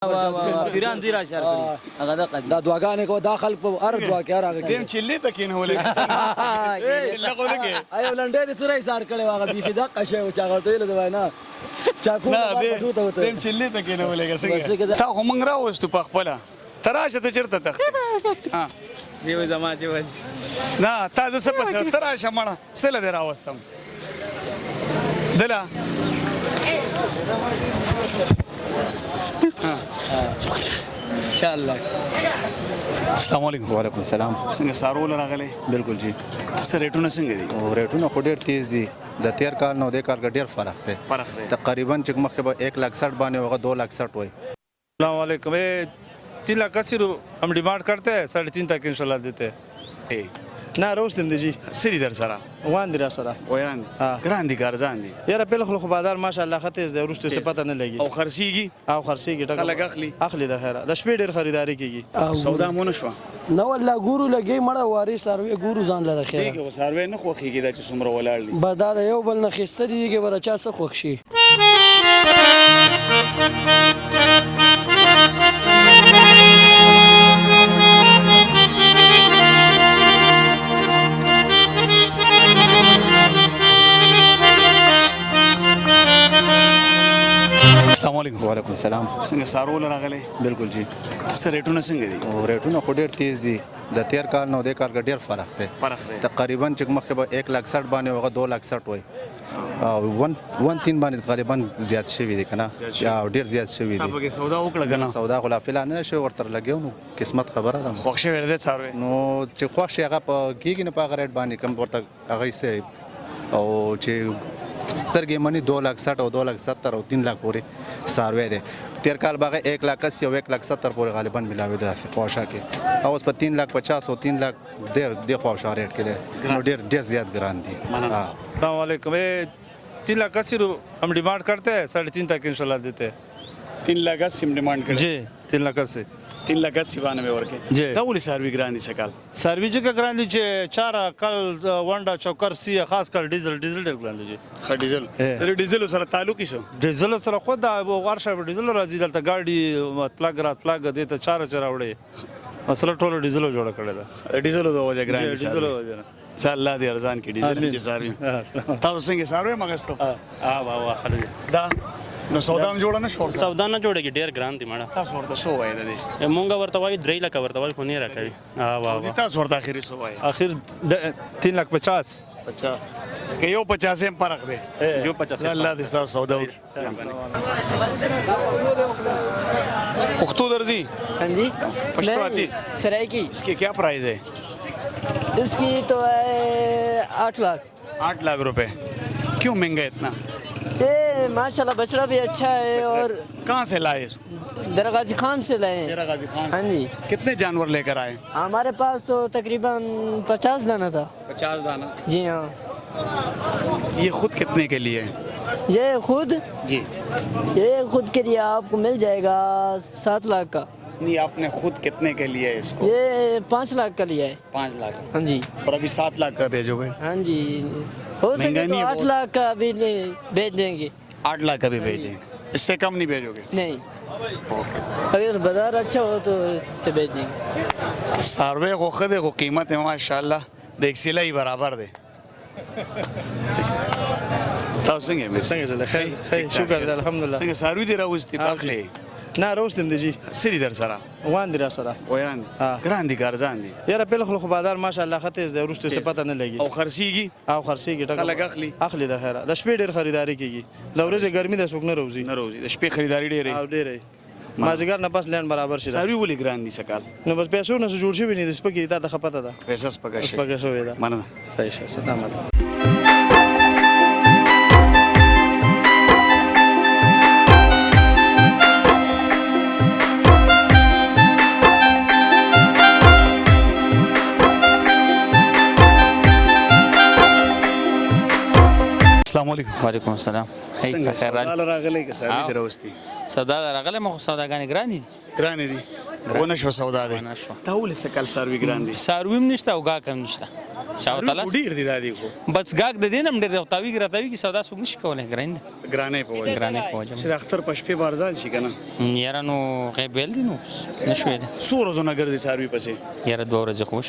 پیران دوی را شر کړي هغه د قد دا دعاګانې کو دا خلک په هر دعا کې راغلي دیم چلی ته کینولې چله کو لګي ایو لنډې دې سره ایثار کړي واغه بيخي دا قشه او چاغه ته له وینا چاکو نه دیم چلی ته کینولې څنګه تا خو مونږ راوستو په خپل تراشه ته چرته تخت ها دیو زما چې نه تاسو څه پس تراشه مړه سره دې راوستم دلا ان شاء الله. السلام علیکم. وعلیکم السلام. څنګه سارول راغلی؟ بالکل جی. ریټونه څنګه دي؟ ریټونه خو ډېر تیز دي. د تیر کال نو د کال کې ډېر فرق دی. فرق دی. تقریبا چې مخکې به 1,60,000 باندې هغه 2,60,000 وای. السلام علیکم. 3,80,000 हम डिमांड करते हैं 3.5 तक इंशाल्लाह देते हैं. نه روستم دی جی سری در سره وان دی را سره ویان ګران دي کارزان دي یاره په خلکو بازار ماشاءالله خطیز دی ورستو څه پته نه لګي او خرسيږي او خرسيږي ټکه خلک اخلي د خیره د شپې ډیر خریداري کیږي سودا مونږ شو نو والله ګورو لګي مړه واري سروي ګورو ځان له خیر دیګه وساروي نه خوخيږي دا چې څومره ولاړ دي بدل یو بل نه خسته دي کې ورچا څه خوښ شي السلام علیکم. وعلیکم السلام. څنګه سارول راغلی؟ بالکل جی. ریټونه څنګه دي؟ ریټونه خو ډېر تیز دي. د تیر کال نو د کال کې ډېر فرق دی. فرق دی. تقریبا چې مخکې به 1,60,000 باندې هغه 2,60,000 وای. او 1.3 باندې غالبا زیات شوی دی کنه یا ډېر زیات شوی دی. تاسو کې سودا وکړه کنه؟ سودا خلا فلان نه شو ورتر لګیو نو قسمت خبره ده. خوښ شوی دی ساروي نو چې خوښ شي هغه په کېږي نه په هغه ریټ باندې کم ورته هغه یې او چې سترګې منی 2,60,000 او 2,70,000 او 3 लाख پورې ساروي دي. تیر کال باغ 1,80,000 او 1,70,000 پورې غالبا ملاوي ده خواشه کې او اوس په 3,50,000 او 3 लाख د خواشه ریټ کې ده نو ډېر زیات ګران دي. السلام علیکم. 3,80,000 हम डिमांड करते हैं 3.5 तक इंशाल्लाह देते हैं. 3,80,000 डिमांड करें जी 3,80,000 3,80,000 ورکه جی. دا ولې ساروي ګران دي سکال سرویج کا ګران دي چې 4 کل ونډا چوکر سی خاص کر ډیزل ډیر ګران دي. خ ډیزل د ډیزل سره تعلق شو ډیزل سره خود دا ورشه ډیزل راځي دلته ګاډي مطلق راتلګ دته 4 وړي اصل ټول ډیزل جوړ کړی دا ډیزل د وجه ګران دي ډیزل وجه ان شاء الله دې ارزان کې ډیزل چې ساروي تاسو څنګه ساروي مګستو واه خلک دا نو سودا هم جوړ نه شو سودا نه جوړیږي ډیر ګران دي مړه تاسو ورته سو وای د دې مونږ ورته وای 3 لک ورته وای خو نه راکړي واه تاسو ورته اخري سو وای اخر 3,50,000 50 که یو 50 هم فرق دی جو 50 الله دې تاسو سودا وکړي پختو درځي हाँ जी पश्तो आती सराय की इसके क्या प्राइस है इसकी तो है 8 लाख 8 लाख रुपए क्यों महंगा है इतना ये माशाल्लाह बछड़ा भी अच्छा है और कहाँ से लाए इसको दरगाजी खान से लाए हैं तेरा गाजी खान हाँ से जी कितने जानवर लेकर आए हमारे पास तो तकरीबन 50 दाना था 50 दाना जी हाँ ये खुद कितने के लिए है ये खुद जी ये खुद के लिए आपको मिल जाएगा 7 लाख का नहीं आपने खुद कितने के लिए है इसको ये 5 लाख का लिया है 5 लाख हाँ जी और अभी 7 लाख का भेजोगे हाँ जी हो सके महंगा तो नहीं है 8 बहुत? लाख का भी भेज देंगे 8 लाख का भी भेज देंगे इससे कम नहीं भेजोगे नहीं अगर बाजार अच्छा हो तो इससे भेज देंगे सार्वे को खुद को कीमत है माशाल्लाह देख सिला ही बराबर दे تاسو څنګه مې څنګه خیر شکر الحمدلله څنګه ساروي دی راوستي پاخلې نه روستم دی جی سری در سره وان دی را سره ویان ګران دي کارزان دي یاره په خلکو بازار ماشاءالله خطیز دی ورستو څه پته نه لګي او خرسيږي او خرسيږي ټکه خلک اخلي د خیره د شپې ډیر خریداري کیږي د ورځې ګرمي د سوک نه روزي نه روزي د شپې خریداري ډېرې او ډیره مازیګر نه پس لین برابر شي ساروي ولې ګران دي سکال نو بس پیسو نه جوړ شي نه د سپکی دا د خپته ده پیسې سپکا شي سپکه شوې ده مننه صحیح شه سلامت السلام علیکم. وعلیکم السلام. څنګه خیر سوال راغلی که ساروي دی راوستي سودا راغله مخ سوداګانی ګران دي ګران دي ونه شو سودا دی ونه شو. ته ولې سکال ساروي ګران دي سارویم نشته او گا کم نشته شاو تلاس ډیر دی دادی خو بس ګاګ د دینم ډېر تاویږي راتاویږي سودا څوک نشي کولای ګرایند ګرانې په وجه ګرانې په وجه چې د اختر په شپې بارزان شي کنه یاره نو غیب ویل دي نو نشو ویل څو ورځونه ګرځي څاروي پسې یاره 2 ورځې خوش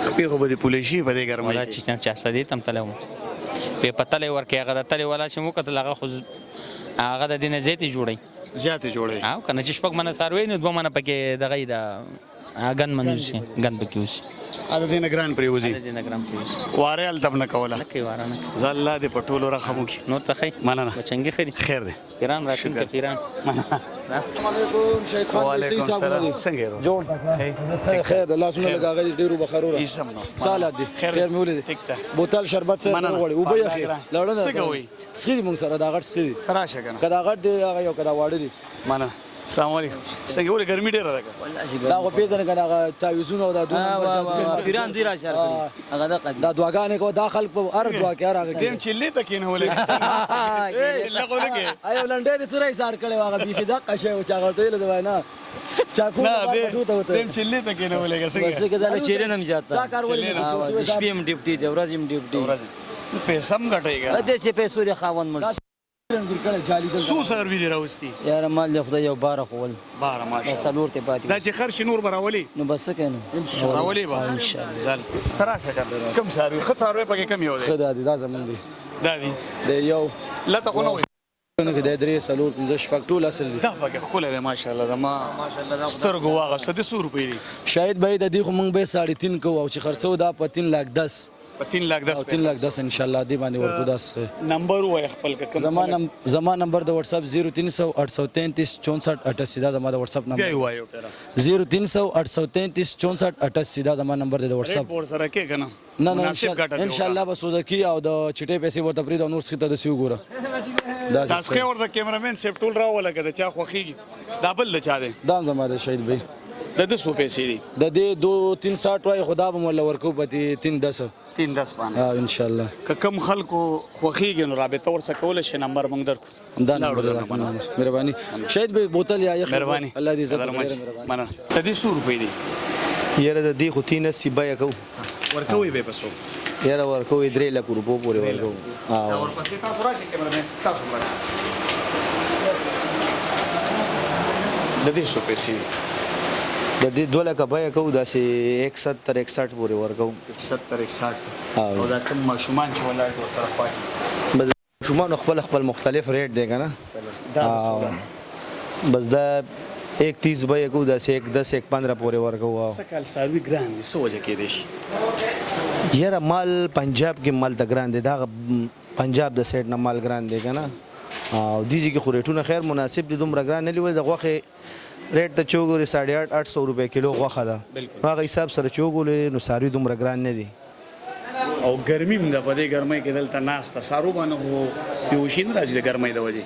خپې خو به دې پولی شي په دې ګرمۍ ولا کې. چې چا سدي تم تلو په پتلې ورکه هغه د تلې ولا چې مو کتل هغه خو هغه د دینه زیاتې جوړي زیاتې جوړې او کنه چې شپږ منه ساروي نو 2 منه پکې دغه دا غن منوسي غن پکې وسی ا دې نه ګران پریوزي د دینه ګرام پکې واره ال تب نه کوله کوي وارانه زله دې پټولو رقمو کې نو ته خې مننه بچنګي خري خیر دی پیران راشن ته پیران علیکم شیخ خان وعلیکم السلام څنګه یې جوړ خیر الله سونه لگاغه ډیرو بخارو ایسم نو سالات دي خیر مې ولید ټیک ته بوتل شربت سره مننه. وړي او به یخي لړنه څنګه وي؟ سخی مونږ سره دا غټ سخی راشه کنه کدا غټ دی هغه یو کدا واړه دي مننه السلام علیکم څنګه ولې ګرمي ډیره ده دا خو پیژنه کنه هغه تعویذونه او دا دوه نمبر پیران دوی را شهر کړي هغه د دا دعاګانې کو داخل په ار دعا کې راغی دیم چلې ته کینه ولې چلې کو لګي ایو لنډې سره سار کړي واغه بيخي دا قشه او چا غوته له دوای نه چاکو نه نه دوته دیم چلې ته کینه ولې بس څنګه کې دا چیرې نم زیات دا کار ولې نه د شپې هم ډیوټي دی ورځ هم ډیوټي پیسې هم غټېږي ا دې چې پیسې لري خاوند مړ ګر کړه جالي دل سو سروي دی راوستي یار مال له خدای یو بار خول 12 ماشاء سلور ته پاتې دا چې خرش نور براولي نو بس کنه راولي به ان شاء الله زال تراشه کم سروي خو سروي پکې کم یو دی خدا دې دا زمون دي دادی د یو لته کو نو نو کې د درې سلور 15 شپږ ټول اصل دي دا پکې خپل دی ماشاء الله زما سترګو واغه 100 روپۍ دي شاید به د دې خو مونږ به 3.5 کو او چې خرڅو دا په 3 लाख 10 په 3 लाख 10 او 3 लाख 10 ان شاء الله دې باندې ورکو 10 نمبر وای خپل کم زما نمبر د واتس اپ 0300 833 64 88 دا زما د واتس اپ بیا نمبر وایو ټره 0300 833 64 88 دا زما نمبر د واتس ریډ اپ بورډ سره کې کنه نه نه ان شاء الله به سوزکی او د چټې پیسې ورته پرې د نور څخه د سیو ګوره تاسو کې ورته کیمرامین سیف ټول راولا کده چا خوخیږي دا بل د چا دی دا زما د شهید بھائی د 200 پیسې دي د دې 2-360 وای خدا به مولا ورکو پتی 310 310 باندې ها ان شاء الله که کم خلکو خوخیږي نو رابطه ورسره کول شي نمبر مونږ درکو دا نمبر مهرباني شهید بھائی بوتل یا یخ مهرباني الله دې عزت مننه د دې 100 روپۍ دي یاره د دې خو 380 بیا کو ورکوي به پسو یاره ورکو 3 لک روپو پورې ورکو دا ورپسې تاسو راځي کیمرامین تاسو راځي د دې 100 پیسې د دې 2 لک بیا کو داسې 170 61 پورې ورکو 70 61 او دا کوم ماشومان چې ولای ورسره پاتې بس شومان خپل خپل مختلف ریټ دی کنه بس دا 130 بیا کو داسې 110 115 پورې ورکو سکل سروي ګران دي سو وجه کې دي شي یاره مال پنجاب کې مال د ګران دی دا پنجاب د سیټ نه مال ګران دی کنه او دیږي کې خو ریټونه خیر مناسب دي دومره ګران نه لیول د غوخه ریټ ته چوغوري 850 روپے کیلو غوخه ده هغه حساب سره چوغولې نو ساروي دومره ګران نه دي او ګرمي موږ په دې ګرمۍ کې دلته ناسته سارو باندې وو یو شین راځي د ګرمۍ د وجه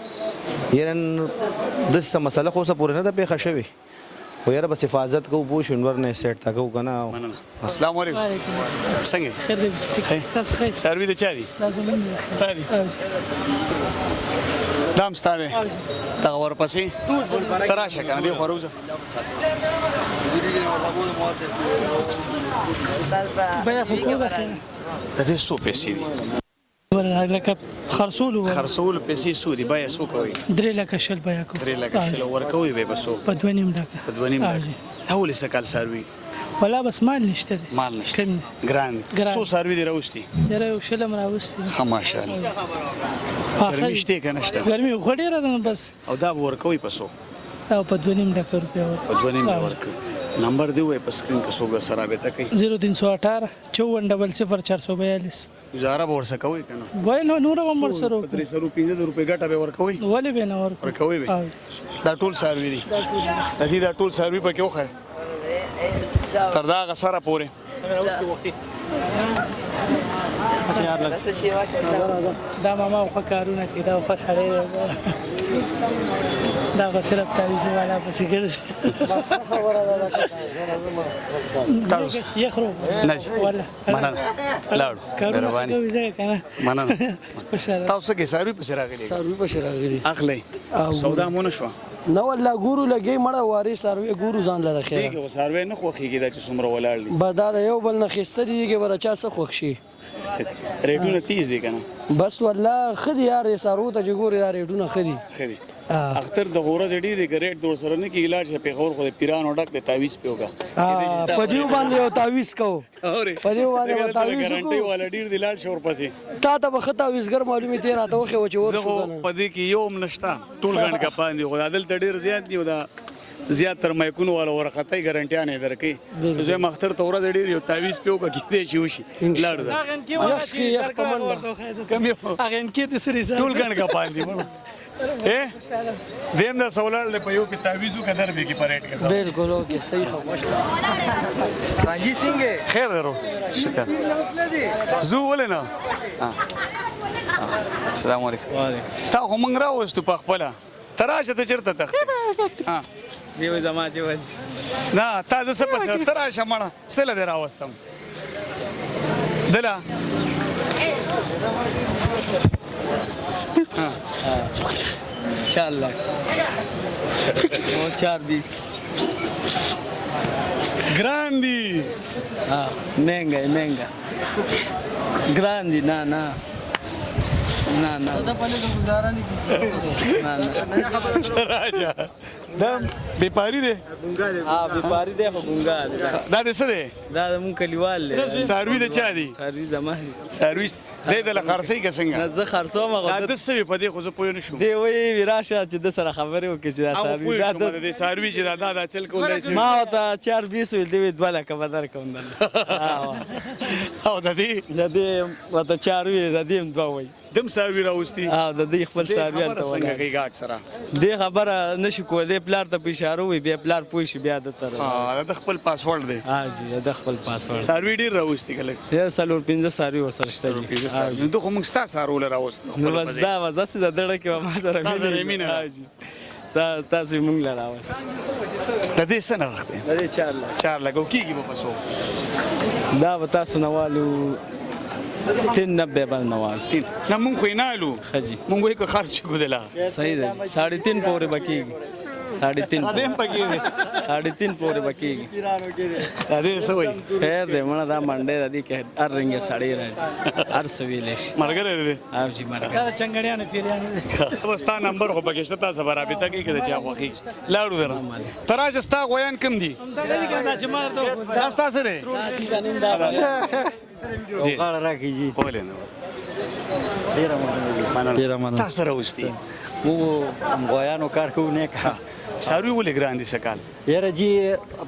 یاره د څه مسله خو څه پورې نه ده پیښه شوی خو یاره بس حفاظت کو پوه شنور نه سیټ تا کو کنه السلام علیکم څنګه خیر تاسو خیر سروي د چا دي ستاري دام ستاره دا ورپسې تراشه کنه دی خروزه د دې 100 پیسې دي لکه خرصول پیسې سو دي بیا سو کوي 3 لک شل بیا کو 3 لک شل ورکوي به بسو په 2.5 لک په 2.5 لک اول سکال سروي ولا بس مال نشته دی مال نشته ګران سو سروي دی راوستي یره یو شلم راوستي ماشاءالله ګرمي شته کنه شته ګرمي غډیره ده بس او دا ورکوي پسو او په 2.5 لک روپیا په 2.5 ورکوي نمبر دی وای په سکرین کې سوګه سره به تکي 0318 540442 گزاره به ورسره کوي کنه وای نو نور عمر سره 300 روپے ګټه به ورکوي ولې به نه ورکوي دا ټول سروي دي دا ټول سروي پکې وخه تر دا غسره پوره دا ماما خو کارونه کوي دا خو سره دا غسره تعویذ والا پسې ګرځي تاسو یخرو نجي مننه لاړو مهرباني مننه تاسو کې سروي پسې راغلي سروي پسې راغلي اخلي سودا مونږ شو نه والله ګورو لګي مړه واري سروي ګورو ځان لره خیر دیګه وساروي نه خوخيږي دا چې څومره ولاړ دي بدل یو بل نه خسته دي کې ورچا څه خوښ شي ریټونه تیز دي کنه بس والله خدي یار سارو ته جګوري دا ریټونه خدي خري اختر د غوره جړي دی ریټ د سره نه کې علاج په غور خو پیران وډک د تعویز پیوګه پدیو باندې او تعویز کو اوري پدیو باندې او تعویز ګارانټي والا ډیر د لاړ شور پسې تا ته بخته تعویزګر معلومه تیر راته وخه و چې ور شو کنه پدې کې یوم نشتا ټول غنډ کا پاندې خو عدالت ډیر زیات دی دا زیات تر مایکونو والا ورقتای ګارانټي نه درکې زه مختر تور ډیر یو تعویز پیوګه کې دی شي وشي لاړ دا یخ کې یخ پمن کم یو هغه ان کې د سری ټول غنډ کا پاندې دیم دا سولار له په یو کې تعویزو کا در به کې پریټ کې بالکل اوکې صحیح خبر कांजी सिंह है خیر درو شکر زو ولنه السلام علیکم ستا خو موږ راوستو په خپله ته راشه ته چېرته تختې دیو زما چې ول نه تا زه څه پسې ته راشه مړه څه له دې راوستم دله انشاءالله वो 4-20 ګران دي महंगा है महंगा ग्रांडी ना ना ना ना ना ना راشه دا بیپاري دی हाँ व्यापारी दे गुंगा دا دې څه دی دا مون کلیوال له ساروي د چا دی سروي زمان ساروي دې د خرڅي کې څنګه زه خرڅو ما دا د څه په دې خو زه پوه نه شوم دی وی وراشه چې د سره خبرې وکړي چې دا او سروي پوه دا شوم د ساروي چې دا چل کولای شي ما وته 4-20 ویل دی 2 لک بدر کوم او د دې د دې وته 4 ویل د دې 2 وی دم ساروي راوستي اه د دې خپل سروي ته څنګه ولا کوي اکثره دې خبره نشي کولای پلار ته اشاره وي بیا پلار پوه شي بیا د تر د خپل پاسورډ دی ها جی د خپل پاسورډ ساروي ډیر راوستي کله یا سلور 15 سروي ورسره شته جی نو دوه موږ ستا سارول راوست نو بس دا وځه د دړه کې ما سره مینه ها جی دا تاسو مونږ لراوس د دې څه نه وخت دی د دې 4 لګو کیږي په پسو دا به تاسو نوالو 390 باندې نوال نه مونږ خو نه الو خجی مونږ یې خرچ کو دلا صحیح ده 3.5 پورې بکیږي 3.5 دیم پکې دی 3.5 پورې بکیږي دا دې څه وایي خیر دې مړه دا منډه د دې کې هر رنګ سړی راځي هر سویلش مرګره دې او جی مرګ دا چنګړیانه پیریانه وستا نمبر خو پکې شته تاسو برابر کې کده چا خوخي لاړو در تراج استا غویان کم دي دا چې ما درته دا تاسو نه جی غاړه راکې جی بولې نه ډیر مننه تاسو راوستي مو غویانو کار کوو نه کا ساروي ولې ګران دي سکال یاره جی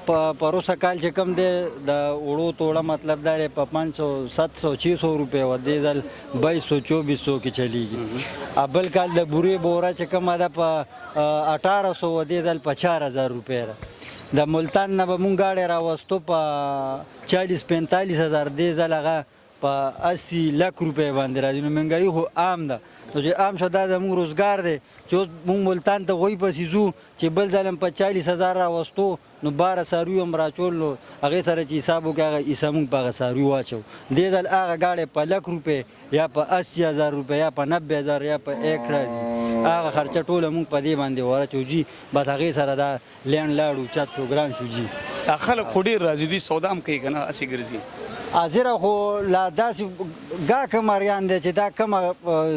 پروسه کال چې کم دی د وړو توړه مطلب دا په 500 700 600 روپے و دی دل 2200 2400 کې چلیږي ابل کال د بوري بورا چې کم ده په 1800 و دی دل په 4000 روپے د ملتان نه به مونږ غاړې راوستو په 40-45 هزار دی زلغه په 80 لک روپے باندې راځي نو مهنګای خو عام ده نو چې عام شو دا زموږ روزګار دی چې مونږ ملتان ته وای پسې ځو چې بل ځلم په 40,000 راوستو نو 12 ساروي هم راچول نو هغې سره چې حساب وکړو هغه حساب مونږ په هغه ساروي واچو دې ځل هغه گاډی په لک روپے یا په 80,000 روپے یا په 90,000 یا په 1 راځي هغه خرچه ټوله مونږ په دې باندې ورچو جی بس هغې سره دا لینډ لاړو 400 ګران شو جی خلک خو ډېر راځي دي سودا هم کوي که نه هسې ګرځي حاضره خو لا داسې ګا کم اریان دی چې دا کومه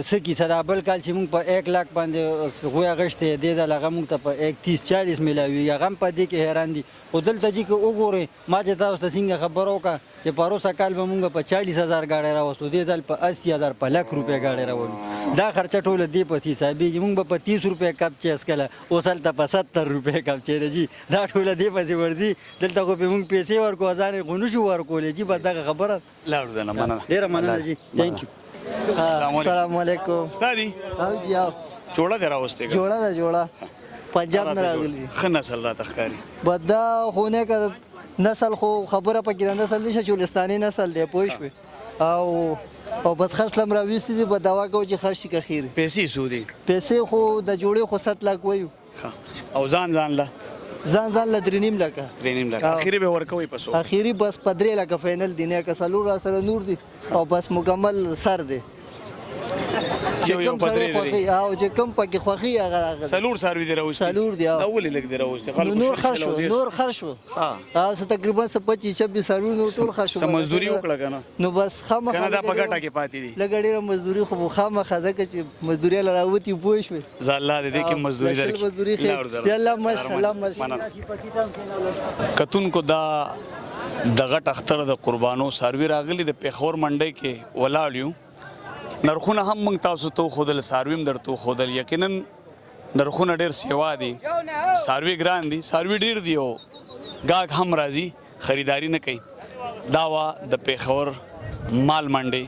څه کیسه ده بل کال چې مونږ په 1 لاک باندې غوی اغشتې دې ځل هغه مونږ ته په 130-40 میلاوي هغه هم په دې کې حیران دي خو دلته چې که وګورئ ما چې تاسو ته څنګه خبر وکړه چې پروسه کال به مونږ په 40,000 گاډی راوستو دې ځل په 80,000 په لک روپۍ گاډی راولو دا خرچه ټوله دې پسې حسابېږي مونږ به په 30 روپۍ کپ چیس کله اوس هلته په 70 روپۍ کپ چیرې جي دا ټوله دې پسې ورځي دلته خو پې مونږ پیسې ورکو ځان یې خو نشو ورکولی جي بس دغه خبره لاړو ده نه مننه ډېره مننه جي تھینک یو السلام علیکم ستا دي جوړه دې راوستې که جوړه ده جوړه پنجاب نه راغلی ښه نسل راته ښکاري بدا خونه که نسل خو خبره پکې د نسل نشه چولستاني نسل دی پوه شوې او بس خرڅ لم راویستي دي په دوا کوو چې خرڅ شي که خیر پیسې څو دي پیسې خو د جوړې خو 7 لک وایو او ځان له ځان له 3.5 لکه 3.5 لک اخري به ورکوي پسو اخري بس په 3 لکه فاینل دی نه که څلور را سره نور دي او بس مکمل سر دی چې یو کم سره پدرې خوخي او چې کم پکې خوخي هغه سلور ساروي دی راوستي سلور دی، دا ولې لګ دی راوستي خلکو نور خرشو نور خرشو تاسو تقریبا 25 26 سرو نو ټول خرشو سم مزدوري وکړه کنه نو بس خامہ کنه دا په ګټه کې پاتې دي لګړې مزدوري خو خامہ خزه کې چې مزدوري لراوتی پوه شو زالله دې کې مزدوري درکې مزدوري خیر الله ماشاءالله ماشاءالله کتون کو دا دغه ټختر د قربانو ساروي راغلي د پیښور منډي کې ولاړیو نرخونه هم موږ تاسو ته خودل سارویم درته خودل یقینا نرخونه ډیر سیوا دي ساروي ګران دي ساروي ډیر دی او گاګ هم راځي خریداري نه کوي داوا د پیښور مال منډي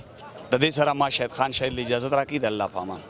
د دې سره ما شاهد خان شاهد اجازه راکړي د الله پامان